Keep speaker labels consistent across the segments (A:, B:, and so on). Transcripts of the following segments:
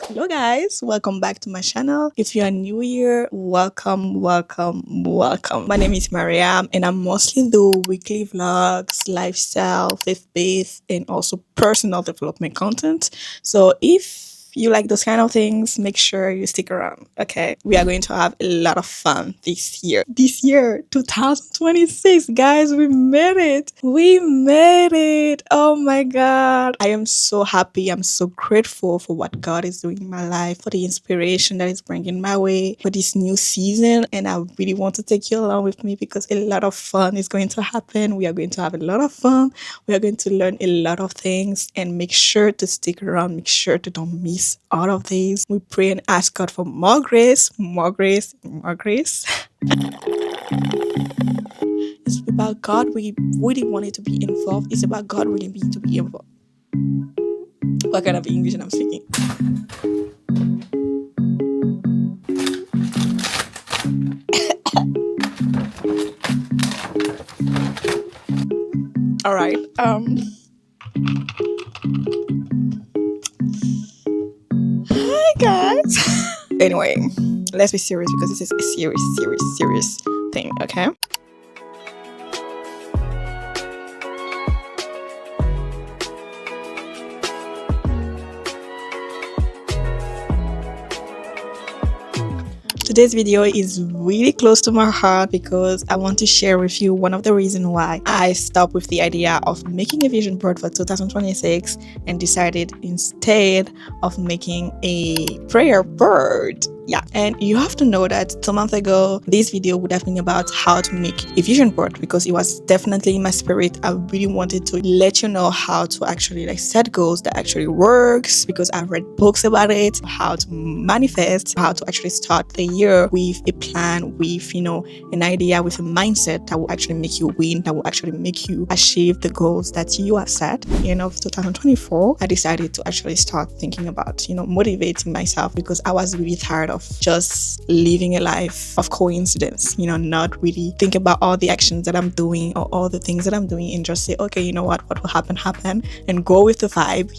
A: Hello guys, welcome back to my channel. If you are new here, welcome. My name is Mariam and I mostly do weekly vlogs, lifestyle, faith-based and also personal development content. So if you like those kind of things, make sure you stick around. Okay, we are going to have a lot of fun this year. This year, 2026, guys, we made it. We made it. Oh my God. I am so happy. I'm so grateful for what God is doing in my life, for the inspiration that is bringing my way for this new season. And I really want to take you along with me because a lot of fun is going to happen. We are going to have a lot of fun. We are going to learn a lot of things and make sure to stick around. Make sure to don't miss all of these. We pray and ask God for more grace, more grace, more grace. It's about God we really wanted to be involved. It's about God really being to be involved. What kind of English I'm speaking? All right. Hi guys. Anyway, let's be serious because this is a serious thing. Okay. Today's video is really close to my heart because I want to share with you one of the reasons why I stopped with the idea of making a vision board for 2026 and decided instead of making a prayer board. Yeah, and you have to know that 2 months ago, this video would have been about how to make a vision board because it was definitely in my spirit. I really wanted to let you know how to actually set goals that actually works because I've read books about it, how to manifest, how to actually start the year with a plan, with, an idea, with a mindset that will actually make you win, that will actually make you achieve the goals that you have set. At the end of 2024, I decided to actually start thinking about, motivating myself because I was really tired of just living a life of coincidence, not really think about all the actions that I'm doing or all the things that I'm doing and just say, okay, you know what will happen and go with the vibe.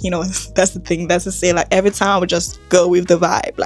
A: That's the thing. That's to say, every time I would just go with the vibe.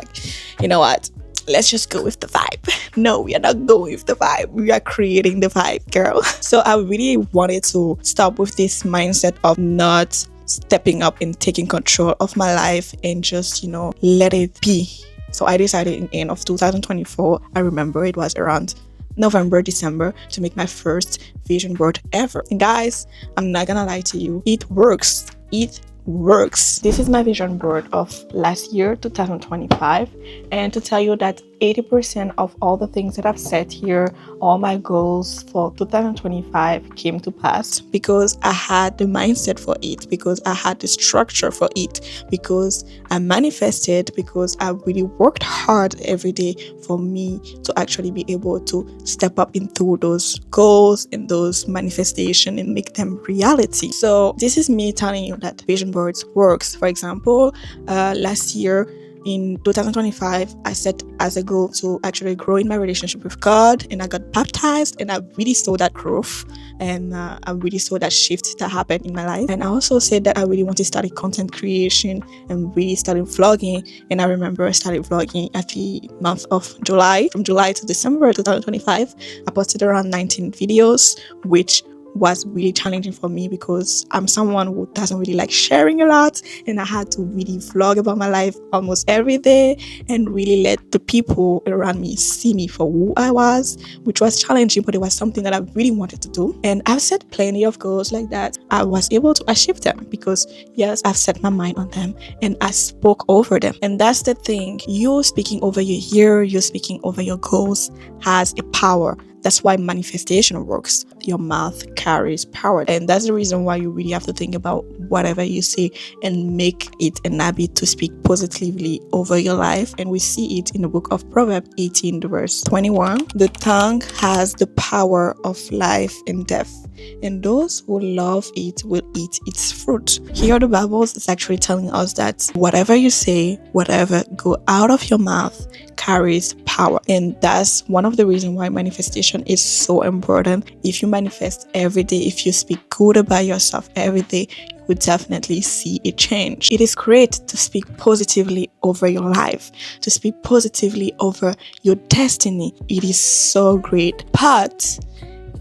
A: You know what? Let's just go with the vibe. No, we are not going with the vibe. We are creating the vibe, girl. So I really wanted to stop with this mindset of not stepping up and taking control of my life and just, let it be. So I decided in the end of 2024, I remember it was around November, December, to make my first vision board ever. And guys, I'm not gonna lie to you, it works. It works. This is my vision board of last year, 2025, and to tell you that 80% of all the things that I've set here, all my goals for 2025 came to pass because I had the mindset for it, because I had the structure for it, because I manifested, because I really worked hard every day for me to actually be able to step up into those goals and those manifestations and make them reality. So this is me telling you that vision boards works. For example, last year in 2025, I set as a goal to actually grow in my relationship with God, and I got baptized, and I really saw that growth, and I really saw that shift that happened in my life. And I also said that I really want to start content creation and really started vlogging, and I remember I started vlogging at the month of July. From July to December 2025, I posted around 19 videos, which was really challenging for me because I'm someone who doesn't really like sharing a lot, and I had to really vlog about my life almost every day and really let the people around me see me for who I was, which was challenging, but it was something that I really wanted to do. And I've set plenty of goals like that. I was able to achieve them because yes, I've set my mind on them and I spoke over them. And that's the thing, you speaking over your year, you speaking over your goals has a power. That's why manifestation works. Your mouth carries power. And that's the reason why you really have to think about whatever you say and make it an habit to speak positively over your life. And we see it in the book of Proverbs 18, verse 21. The tongue has the power of life and death, and those who love it will eat its fruit. Here the Bible is actually telling us that whatever you say, whatever go out of your mouth carries power. And that's one of the reasons why manifestation is so important. If you manifest every day, if you speak good about yourself every day, would definitely see a change. It is great to speak positively over your life, to speak positively over your destiny. It is so great. But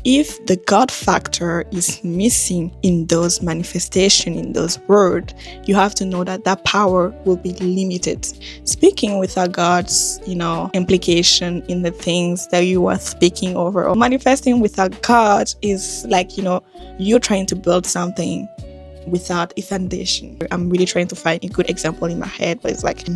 A: if the God factor is missing in those manifestations, in those words, you have to know that that power will be limited. Speaking without God's, implication in the things that you are speaking over, or manifesting without God is like, you're trying to build something without a foundation. I'm really trying to find a good example in my head, but it's like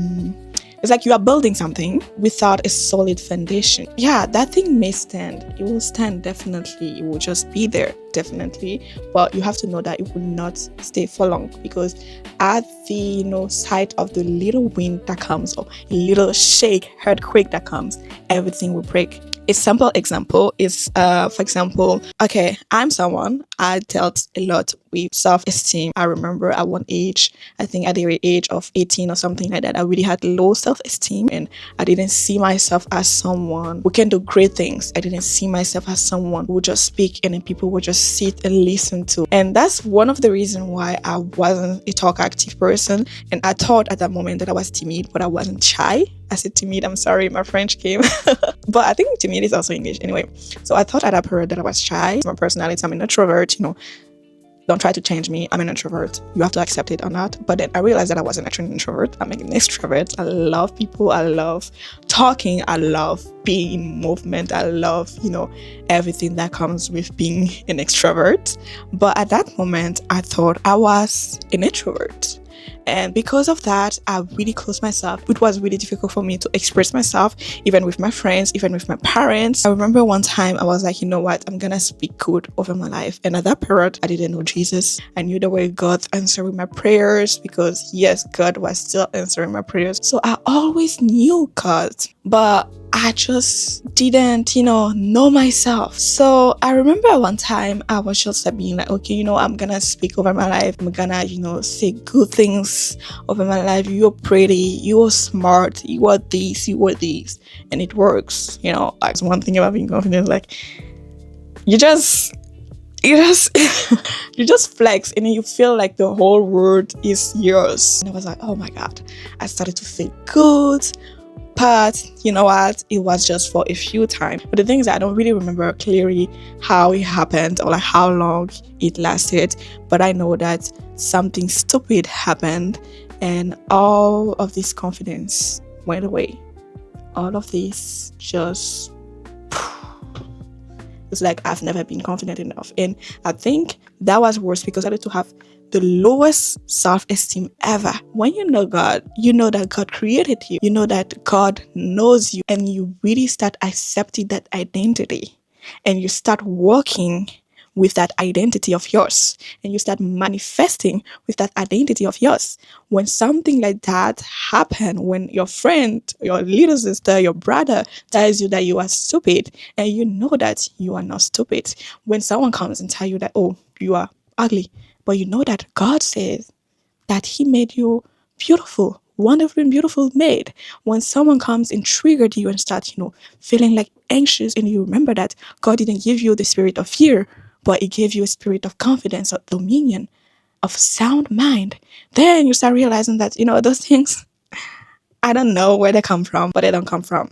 A: you are building something without a solid foundation. Yeah, that thing may stand. It will stand, definitely. It will just be there, definitely. But you have to know that it will not stay for long, because at the sight of the little wind that comes, or a little earthquake that comes, everything will break. A simple example is, for example, okay, I'm someone, I dealt a lot with self-esteem. I remember at one age, I think at the age of 18 or something like that, I really had low self-esteem, and I didn't see myself as someone who can do great things. I didn't see myself as someone who would just speak and then people would just sit and listen to. And that's one of the reasons why I wasn't a talk active person. And I thought at that moment that I was timid, but I wasn't shy. I said timid, I'm sorry, my French came. But I think timid is also English anyway. So I thought at that period that I was shy. My personality, I'm an introvert, don't try to change me. I'm an introvert. You have to accept it or not. But then I realized that I wasn't actually an introvert. I'm an extrovert. I love people. I love talking. I love being in movement. I love, everything that comes with being an extrovert. But at that moment, I thought I was an introvert. And because of that, I really closed myself. It was really difficult for me to express myself, even with my friends, even with my parents. I remember one time I was like, you know what, I'm gonna speak good over my life. And at that period, I didn't know Jesus. I knew the way God answered my prayers, because yes, God was still answering my prayers. So I always knew God, but I just didn't, know myself. So I remember one time I was just being like, okay, I'm gonna speak over my life. I'm gonna, say good things over my life. You're pretty, you're smart, you are this, you are this. And it works, Like one thing about being confident, like you just you just flex and you feel like the whole world is yours. And I was like, oh my God, I started to feel good. But you know what? It was just for a few times. But the thing is, I don't really remember clearly how it happened or like how long it lasted. But I know that something stupid happened, and all of this confidence went away. All of this just, it's like I've never been confident enough. And I think that was worse because I had to have the lowest self-esteem ever. When you know God, you know that God created you. You know that God knows you, and you really start accepting that identity, and you start working with that identity of yours, and you start manifesting with that identity of yours. When something like that happens, when your friend, your little sister, your brother tells you that you are stupid, and you know that you are not stupid. When someone comes and tell you that, oh, you are ugly, but you know that God says that He made you beautiful, wonderful and beautiful made. When someone comes and triggered you and start, feeling like anxious, and you remember that God didn't give you the spirit of fear, but He gave you a spirit of confidence, of dominion, of sound mind, then you start realizing that, those things, I don't know where they come from, but they don't come from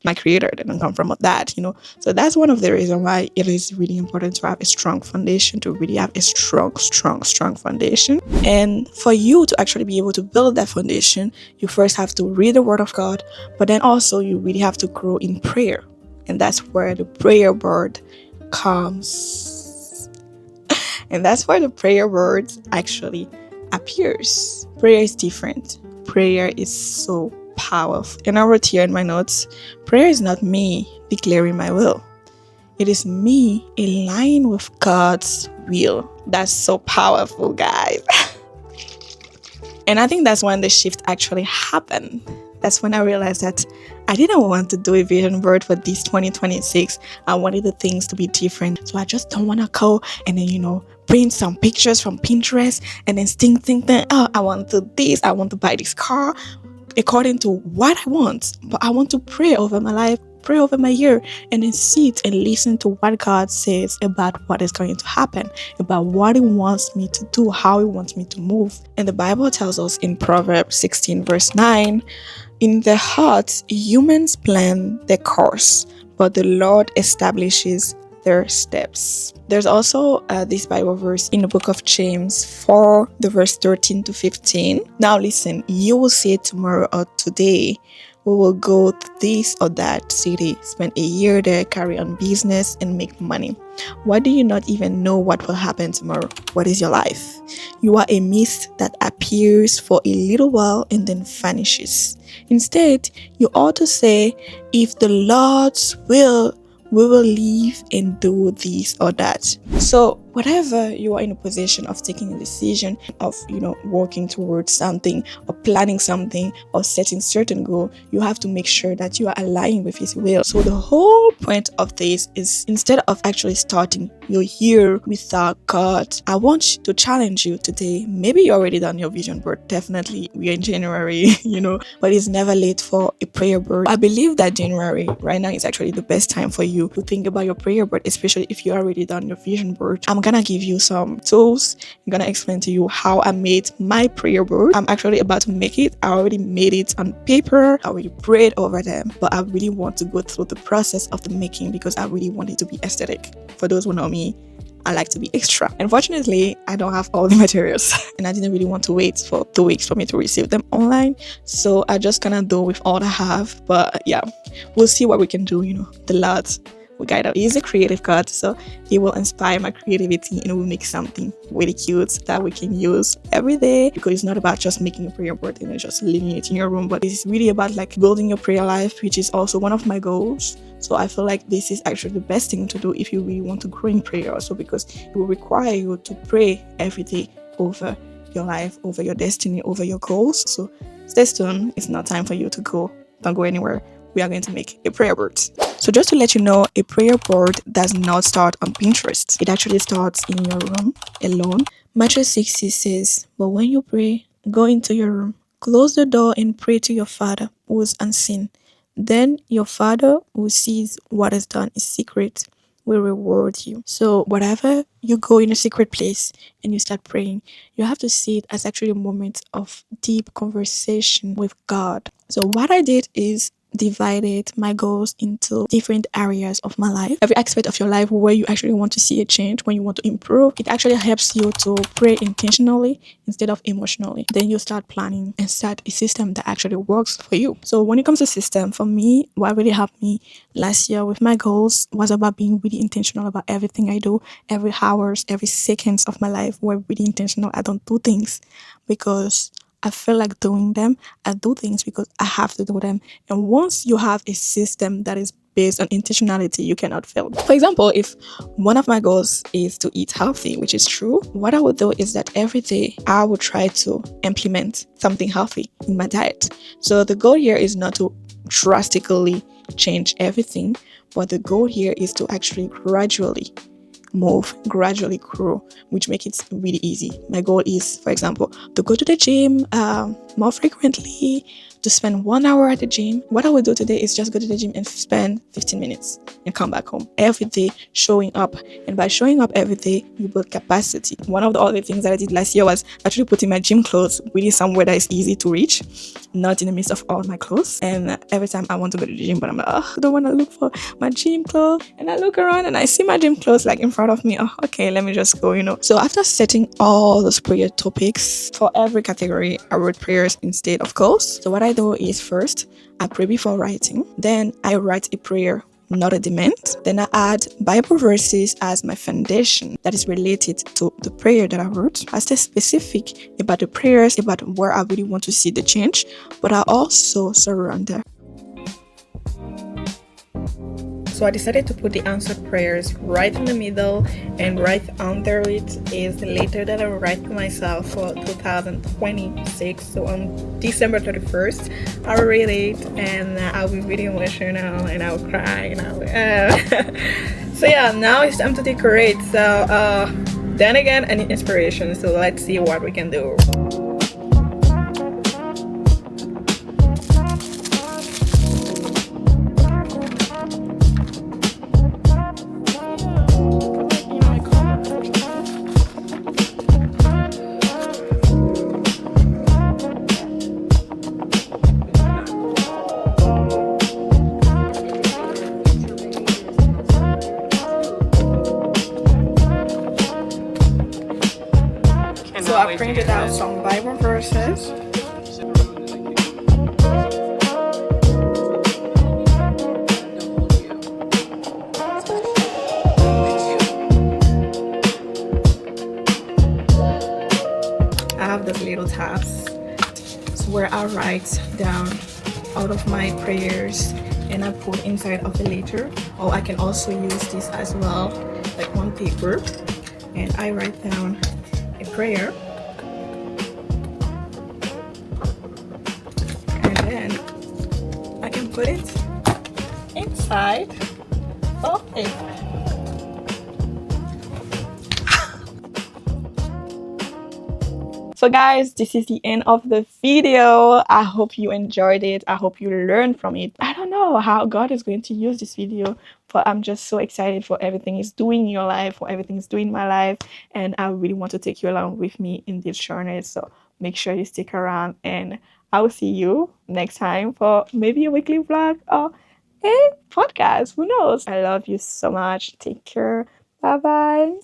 A: my creator. They don't come from that, So that's one of the reasons why it is really important to have a strong foundation, to really have a strong foundation. And for you to actually be able to build that foundation, you first have to read the Word of God, but then also you really have to grow in prayer. And that's where the prayer word comes. And that's where the prayer word actually appears. Prayer is different. Prayer is so powerful. And I wrote here in my notes, prayer is not me declaring my will. It is me aligning with God's will. That's so powerful, guys. And I think that's when the shift actually happened. That's when I realized that I didn't want to do a vision board for this 2026. I wanted the things to be different. So I just don't want to go and then, print some pictures from Pinterest and then think that, oh, I want to do this. I want to buy this car according to what I want. But I want to pray over my life, pray over my year, and then sit and listen to what God says about what is going to happen, about what He wants me to do, how He wants me to move. And the Bible tells us in Proverbs 16 verse 9, in the heart humans plan their course, but the Lord establishes their steps. There's also this Bible verse in the book of James 4, the verse 13 to 15. Now listen, you will say tomorrow or today, we will go to this or that city, spend a year there, carry on business, and make money. Why do you not even know what will happen tomorrow? What is your life? You are a mist that appears for a little while and then vanishes. Instead, you ought to say, if the Lord's will, we will live and do this or that. So whatever you are in a position of taking a decision of, working towards something or planning something or setting certain goal, you have to make sure that you are aligned with His will. So the whole point of this is, instead of actually starting your year without God, I want to challenge you today. Maybe you already done your vision board. Definitely we are in January, but it's never late for a prayer board. I believe that January right now is actually the best time for you to think about your prayer board, especially if you already done your vision board. I'm gonna give you some tools. I'm gonna explain to you how I made my prayer board. I'm actually about to make it. I already made it on paper. I already prayed over them, but I really want to go through the process of the making because I really want it to be aesthetic. For those who know me, I like to be extra. Unfortunately, I don't have all the materials and I didn't really want to wait for 2 weeks for me to receive them online. So I just kind of do with all I have. But yeah, we'll see what we can do. The Lord will guide us. He is a creative God, so He will inspire my creativity and we'll make something really cute that we can use every day, because it's not about just making a prayer board and just leaving it in your room, but it's really about building your prayer life, which is also one of my goals. So I feel like this is actually the best thing to do if you really want to grow in prayer also, because it will require you to pray every day over your life, over your destiny, over your goals. So stay tuned. It's not time for you to go. Don't go anywhere. We are going to make a prayer board. So just to let you know, a prayer board does not start on Pinterest. It actually starts in your room alone. Matthew 6 says, but when you pray, go into your room, close the door and pray to your Father who is unseen. Then your Father who sees what is done in secret will reward you. So whatever you go in a secret place and you start praying, you have to see it as actually a moment of deep conversation with God. So what I did is divided my goals into different areas of my life. Every aspect of your life where you actually want to see a change, when you want to improve, it actually helps you to pray intentionally instead of emotionally. Then you start planning and start a system that actually works for you. So when it comes to system, for me, what really helped me last year with my goals was about being really intentional about everything I do. Every hours, every seconds of my life were really intentional. I don't do things because I feel like doing them. I do things because I have to do them. And once you have a system that is based on intentionality, you cannot fail. For example, if one of my goals is to eat healthy, which is true, what I would do is that every day I will try to implement something healthy in my diet. So the goal here is not to drastically change everything, but the goal here is to actually gradually gradually grow, which makes it really easy. My goal is, for example, to go to the gym more frequently, to spend 1 hour at the gym. What I will do today is just go to the gym and spend 15 minutes and come back home. Every day showing up. And by showing up every day, you build capacity. One of the other things that I did last year was actually putting my gym clothes really somewhere that is easy to reach, not in the midst of all my clothes. And every time I want to go to the gym, but I'm like, I don't want to look for my gym clothes. And I look around and I see my gym clothes in front of me. Okay, let me just go, So after setting all those prayer topics, for every category, I wrote prayers instead of goals. So what I do is, first, I pray before writing. Then I write a prayer, not a demand. Then I add Bible verses as my foundation that is related to the prayer that I wrote. I stay specific about the prayers, about where I really want to see the change, but I also surrender. So I decided to put the answered prayers right in the middle, and right under it is the letter that I will write to myself for 2026. So on December 31st, I'll read it and I'll be really emotional and I'll cry and So yeah, now it's time to decorate. So then again, I need inspiration. So let's see what we can do. printed out some Bible verses. I have those little tabs where I write down all of my prayers and I put inside of a letter, or I can also use this as well, like on paper, and I write down a prayer and then I can put it inside of it. So guys, this is the end of the video. I hope you enjoyed it. I hope you learned from it. I don't know how God is going to use this video, but I'm just so excited for everything He's doing in your life, for everything He's doing in my life. And I really want to take you along with me in this journey. So make sure you stick around, and I will see you next time for maybe a weekly vlog or a podcast. Who knows? I love you so much. Take care. Bye bye.